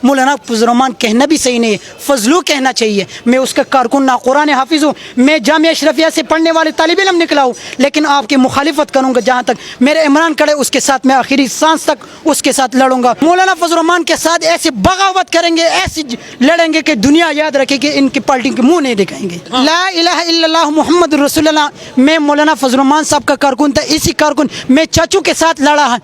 مولانا فضل الرحمان کہنا بھی صحیح نہیں ہے, فضلو کہنا چاہیے. میں اس کا کارکن نہ قرآن حافظ ہوں, میں جامعہ اشرفیہ سے پڑھنے والے طالب علم نکلا ہوں, لیکن آپ کی مخالفت کروں گا. جہاں تک میرے عمران کھڑے اس کے ساتھ میں آخری سانس تک اس کے ساتھ لڑوں گا. مولانا فضل الرحمان کے ساتھ ایسے بغاوت کریں گے, ایسے لڑیں گے کہ دنیا یاد رکھے کہ ان کی پارٹی کے منہ نہیں دکھائیں گے. لا الہ الا اللہ محمد رسول اللہ. میں مولانا فضل الرحمان صاحب کا کارکن تھا, اسی کارکن میں چاچو کے ساتھ لڑا ہے,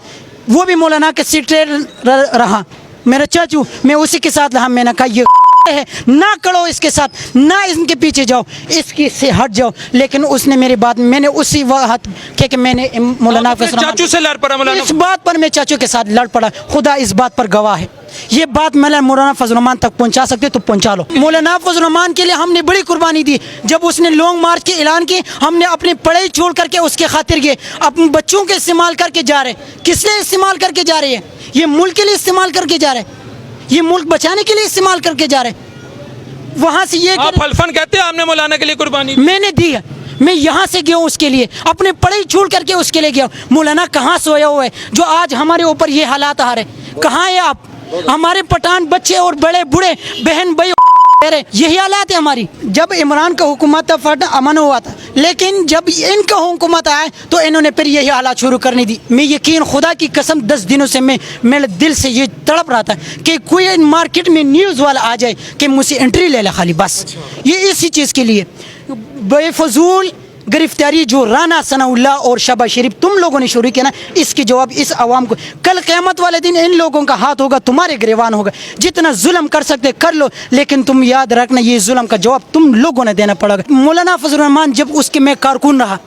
وہ بھی مولانا کے سیٹر رہا, میرا چاچو, میں اسی کے ساتھ رہا. میں نے کہا یہ ہے, نہ کرو اس کے ساتھ, نہ ان کے پیچھے جاؤ, اس کی سے ہٹ جاؤ. لیکن اس نے میری بات, میں نے اسی وقت کہ میں نے مولانا چاچو سے لڑ پڑا, مولانا اس بات پر میں چاچو کے ساتھ لڑ پڑا. خدا اس بات پر گواہ ہے. یہ بات مولانا فضل الرحمان تک پہنچا سکتے تو پہنچا لو. مولانا فضل الرحمان کے لیے ہم نے بڑی قربانی دی. جب اس نے لانگ مارچ کے اعلان کی, ہم نے اپنی پڑھائی چھوڑ کر کے اس کے خاطر گئے. اپنے بچوں کے استعمال کر کے جا رہے. کس لیے استعمال کر کے جا رہے ہیں؟ یہ ملک کے لیے استعمال کر کے جا رہے, یہ ملک بچانے کے لیے استعمال کر کے جا رہے. وہاں سے یہ آپ حلفن کہتے ہیں آپ نے مولانا کے لیے قربانی میں نے دی ہے. میں یہاں سے گیا ہوں اس کے لیے, اپنے پڑھائی چھوڑ کر کے اس کے لیے گیا ہوں. مولانا کہاں سویا ہوا ہے جو آج ہمارے اوپر یہ حالات آ رہے؟ کہاں ہیں آپ؟ ہمارے پٹھان بچے اور بڑے بوڑھے بہن بھائی یہی حالات ہے ہماری. جب عمران کا حکومت تھا فرد امن ہوا تھا, لیکن جب ان کا حکومت آئے تو انہوں نے پھر یہی حالات شروع کرنے دی. میں یقین خدا کی قسم 10 دنوں سے میں میرے دل سے یہ تڑپ رہا تھا کہ کوئی مارکیٹ میں نیوز والا آ جائے کہ مجھ سے انٹری لے لے خالی بس. یہ اسی چیز کے لیے بے فضول گرفتاری جو رانا ثناء اللہ اور شہباز شریف تم لوگوں نے شروع کیا نا, اس کی جواب اس عوام کو کل قیامت والے دن ان لوگوں کا ہاتھ ہوگا, تمہارے گریوان ہوگا. جتنا ظلم کر سکتے کر لو, لیکن تم یاد رکھنا یہ ظلم کا جواب تم لوگوں نے دینا پڑے گا. مولانا فضل الرحمان جب اس کے میں کارکن رہا,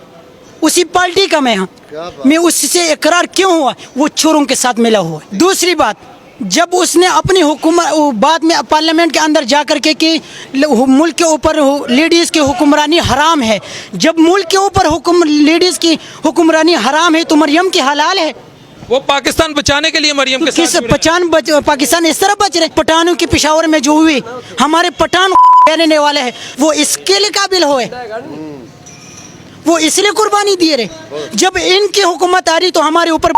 اسی پارٹی کا میں ہاں, میں اس سے اقرار کیوں ہوا؟ وہ چوروں کے ساتھ ملا ہوا. دوسری بات, جب اس نے اپنی حکومت بعد میں پارلیمنٹ کے اندر جا کر کے کہ ملک کے اوپر لیڈیز کی حکمرانی حرام ہے, جب ملک کے اوپر لیڈیز کی حکمرانی حرام ہے تو مریم کی حلال ہے. وہ پاکستان بچانے کے لیے مریم کے ساتھ پاکستان اس طرح بچ رہے. پٹھانوں کی پشاور میں جو ہوئی, ہمارے پٹھان رہنے والے ہیں, وہ اس کے لیے قابل ہوئے, وہ اس لیے قربانی دیے رہے. جب ان کی حکومت آ رہی تو ہمارے اوپر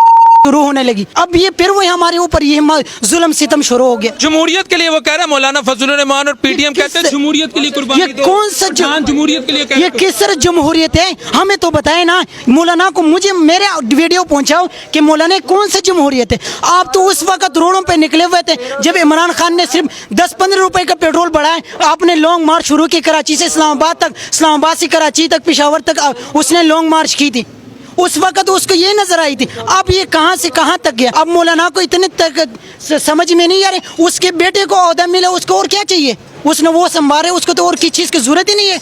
شروع ہونے لگی. اب یہ پھر وہ ہمارے اوپر یہ ظلم ستم شروع ہو گیا. جمہوریت کے لیے وہ کہہ رہا ہے مولانا فضل الرحمان اور پی ٹی ایم کہتے ہیں جمہوریت کے لیے قربانی یہ کون سا جمہوریت کے لیے یہ کس طرح جمہوریت ہے؟ ہمیں تو بتائیں نا. مولانا کو مجھے میرے ویڈیو پہنچاؤ کہ مولانا کون سا جمہوریت ہے. آپ تو اس وقت روڈوں پہ نکلے ہوئے تھے جب عمران خان نے صرف 10-15 روپے کا پیٹرول بڑھائے. آپ نے لانگ مارچ شروع کی کراچی سے اسلام آباد تک, اسلام آباد سے کراچی تک, پشاور تک اس نے لانگ مارچ کی تھی. اس وقت اس کو یہ نظر آئی تھی. اب یہ کہاں سے کہاں تک گیا؟ اب مولانا کو اتنے تک سمجھ میں نہیں آ رہے. اس کے بیٹے کو عہدہ ملا, اس کو اور کیا چاہیے؟ اس نے وہ سنبھالے, اس کو تو اور کسی چیز کی ضرورت ہی نہیں ہے.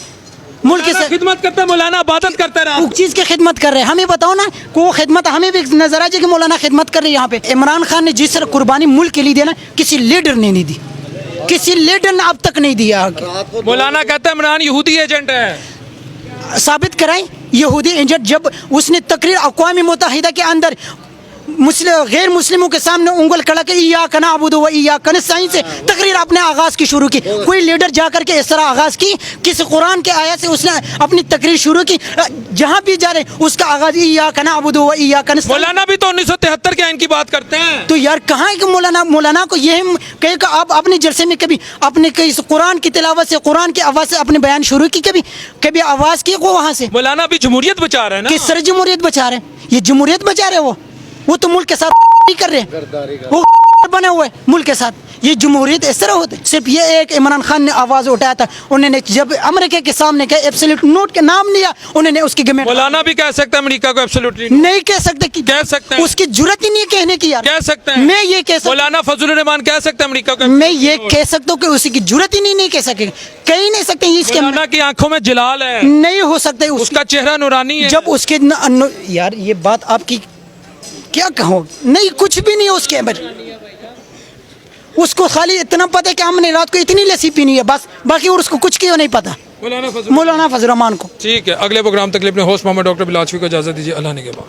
ملک سے خدمت کرتا ہے مولانا, عبادت کرتا رہا, اس چیز کی خدمت کر رہے ہیں. ہمیں بتاؤ نا کو خدمت ہمیں بھی نظر آ جائے کہ مولانا خدمت کر رہے. یہاں پہ عمران خان نے جس طرح قربانی ملک کے لیے دینا, کسی لیڈر نے نہیں دی, کسی لیڈر نے اب تک نہیں دیا. مولانا کہتا ہے عمران یہودی ایجنٹ ہے. ثابت کرائیں یہودی ایجنٹ. جب اس نے تقریر اقوام متحدہ کے اندر غیر مسلموں کے سامنے انگل کھڑا کہ ایاک نعبد و ایاک نستعین سے تقریر اپنے آغاز کی شروع کی. کوئی لیڈر جا کر کے اس طرح آغاز کی؟ کسی قرآن کے آیت سے اس نے اپنی تقریر شروع کی. جہاں بھی جا رہے اس کا آغاز ایاک نعبد و ایاک نستعین. مولانا بھی تو 1973 کے آئین کی بات کرتے ہیں. تو یار کہاں ہے کہ مولانا کو یہ کہے کہ آپ اپنے جلسے میں کبھی اپنے قرآن کی تلاوت سے, قرآن کی آواز سے اپنے بیان شروع کی, کبھی آواز کی کو وہاں سے؟ مولانا بھی جمہوریت بچا رہے ہیں نا. کس طرح جمہوریت بچا رہے ہیں؟ یہ جمہوریت بچا رہے وہ تو ملک کے ساتھ نہیں کر رہے, وہ بنے ہوئے ملک کے ساتھ. یہ جمہوریت اس طرح ہوتے. صرف یہ ایک عمران خان نے آواز اٹھایا تھا, انہوں نے جب امریکہ کے سامنے کہا ایبسلیوٹ نوٹ کے نام لیا, انہوں نے اس کی گورنمنٹ. مولانا بھی کہہ سکتا ہے امریکہ کو ایبسلیوٹلی نہیں کہہ سکتے. کہہ سکتے ہیں, اس کی جرات ہی نہیں ہے کہنے کی. یار کہہ سکتے ہیں, میں یہ کہہ سکتا ہوں. مولانا فضل الرحمان کہہ سکتے ہیں امریکہ کو. میں یہ کہہ سکتا ہوں کہ اسی کی جرات ہی نہیں کہہ سکے, کہیں نہیں سکتے. مولانا کی آنکھوں میں جلال ہے, نہیں ہو سکتا. اس کا چہرہ نورانی ہے. جب اس کے یار یہ بات آپ کی کیا کہوں, نہیں کچھ بھی نہیں اس کے اندر. اس کو خالی اتنا پتہ ہے کہ ہم نے رات کو اتنی لسی پینی ہے بس, باقی اور اس کو کچھ کیوں نہیں پتا مولانا فضل الرحمان کو. ٹھیک ہے, اگلے پروگرام تک اپنے ہوسٹ محمد ڈاکٹر بلال شفیع کو اجازت دیجیے. اللہ نے کے بعد.